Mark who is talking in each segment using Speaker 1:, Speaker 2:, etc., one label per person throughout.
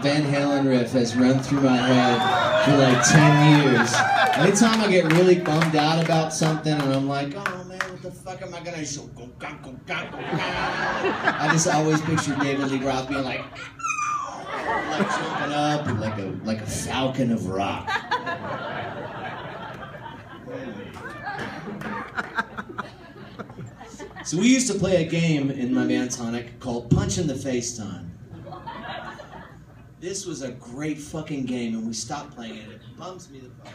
Speaker 1: Van Halen riff has run through my head for like 10 years. Anytime I get really bummed out about something and I'm like, oh man, what the fuck am I gonna show? I just always picture David Lee Roth being like jumping up like a falcon of rock. So we used to play a game in my band Tonic called Punch in the Face Time. This was a great fucking game, and we stopped playing it. It bums me the fuck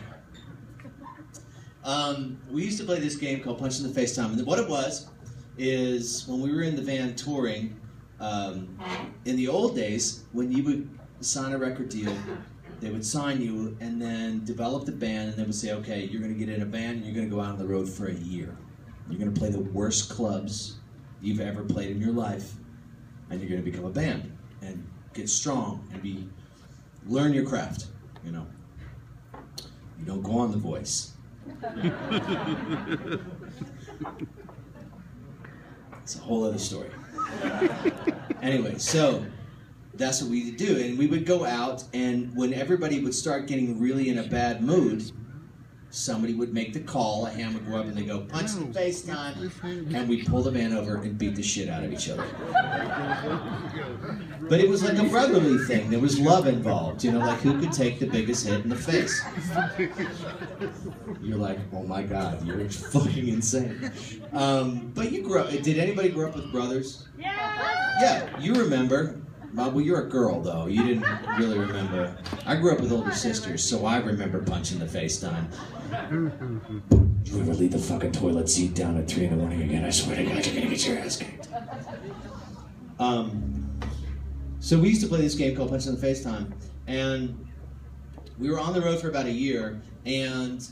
Speaker 1: out. We used to play this game called Punch in the Face Time, and what it was is when we were in the van touring, in the old days, when you would sign a record deal, they would sign you and then develop the band, and they would say, okay, you're going to get in a band, and you're going to go out on the road for a year. You're going to play the worst clubs you've ever played in your life, and you're going to become a band and get strong and learn your craft, you know. You don't go on The Voice. It's a whole other story. Anyway, so that's what we would do, and we would go out, and when everybody would start getting really in a bad mood, somebody would make the call, a hand would go up and they go, punch in the face time, and we'd pull the band over and beat the shit out of each other. But it was like a brotherly thing. There was love involved, you know, like who could take the biggest hit in the face. You're like, oh my God, you're fucking insane. But you grew up, did anybody grow up with brothers? Yeah! Yeah, you remember. Well, you're a girl, though. You didn't really remember. I grew up with older sisters, so I remember Punch in the Face Time. You ever leave the fucking toilet seat down at 3 in the morning again? I swear to God, you're gonna get your ass kicked. So we used to play this game called Punch in the Face Time, and we were on the road for about a year, and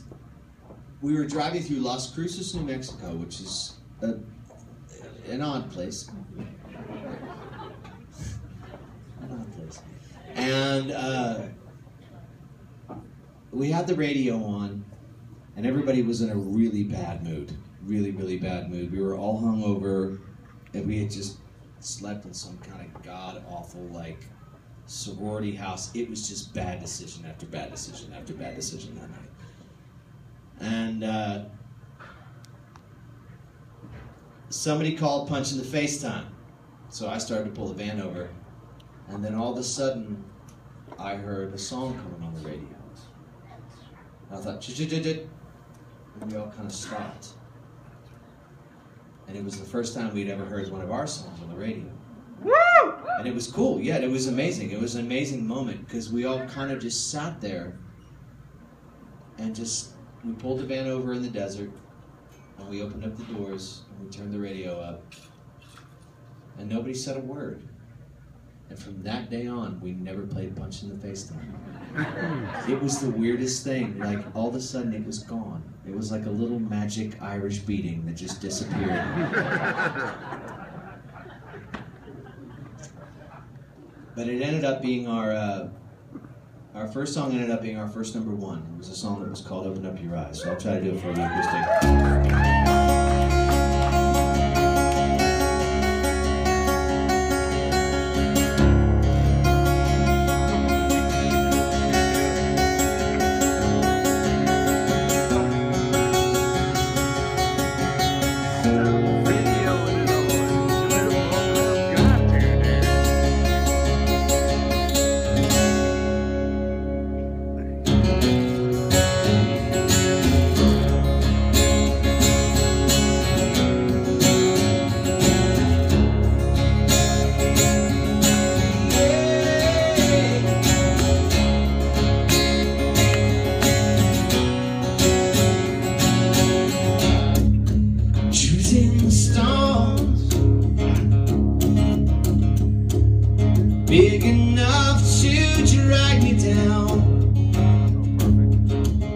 Speaker 1: we were driving through Las Cruces, New Mexico, which is an odd place. And we had the radio on, and everybody was in a really bad mood. Really, really bad mood. We were all hungover, and we had just slept in some kind of god-awful, like, sorority house. It was just bad decision after bad decision after bad decision that night. And somebody called Punch in the Face Time. So I started to pull the van over. And then all of a sudden, I heard a song coming on the radio. And I thought, ch-ch-ch-ch-ch. And we all kind of stopped. And it was the first time we'd ever heard one of our songs on the radio. Woo! And it was cool, yeah, it was amazing. It was an amazing moment, because we all kind of just sat there and we pulled the van over in the desert, and we opened up the doors, and we turned the radio up, and nobody said a word. And from that day on, we never played Punch in the Face Time. It was the weirdest thing. Like, all of a sudden, it was gone. It was like a little magic Irish beating that just disappeared. But it ended up being our first song ended up being our first #1. It was a song that was called Open Up Your Eyes. So I'll try to do it for you acoustic. Big enough to drag me down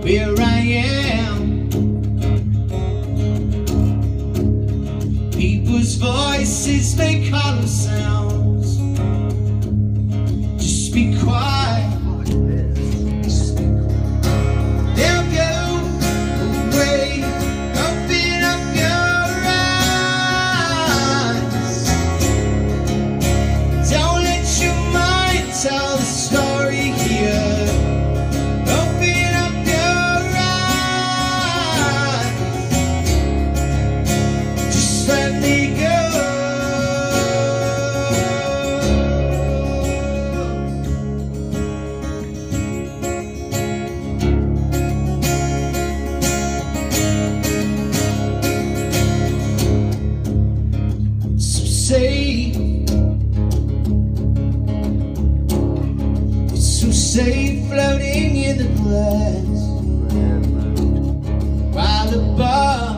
Speaker 1: where I am. People's voices make hollow sounds. Just be quiet. They'll go away. Open up your eyes. Don't let your mind tell the story. safe floating in the glass, while above,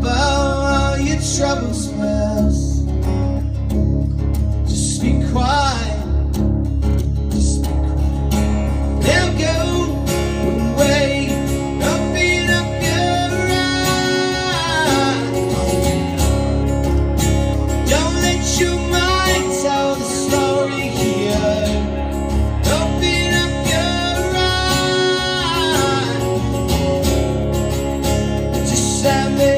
Speaker 1: all your troubles pass. Just be quiet, just be quiet. They'll go away, open up your eyes. Don't let your mind tell the story here. Open up your eyes. Just let me.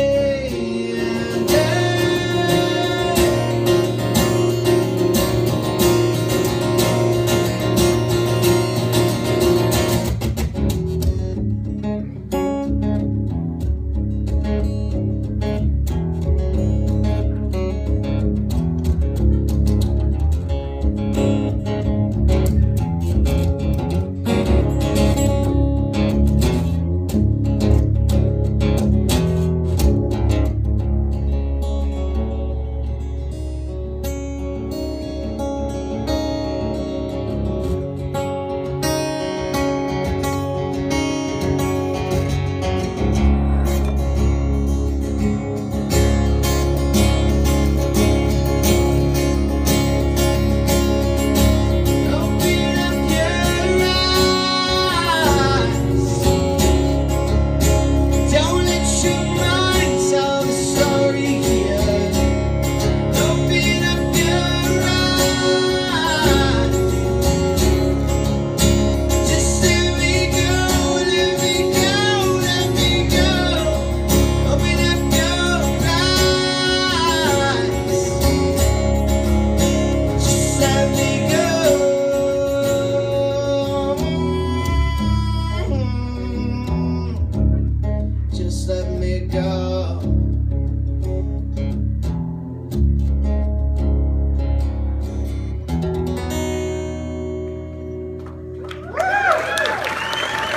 Speaker 1: Just let me go.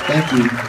Speaker 1: Thank you.